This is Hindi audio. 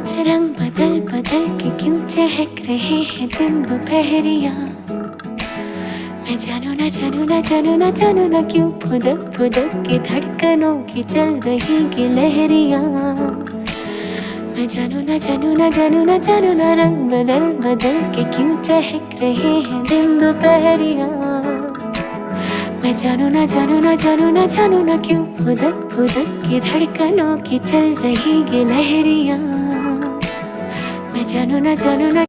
रंग बदल बदल के क्यों चहक रहे हैं दिन दोपहरिया। मैं जानू ना जानू ना जानू ना जानू ना क्यों फुदक फुदक के धड़कनों की चल रही की लहरिया। मैं जानू ना जानू ना जानू ना जानू ना रंग बदल बदल के क्यों चहक रहे हैं दिन दोपहरिया। मैं जानू ना जानू ना जानू ना जानू ना क्यों फुदक फुदक के धड़कनों की चल रही ये लहरिया। मैं जानू ना जानू ना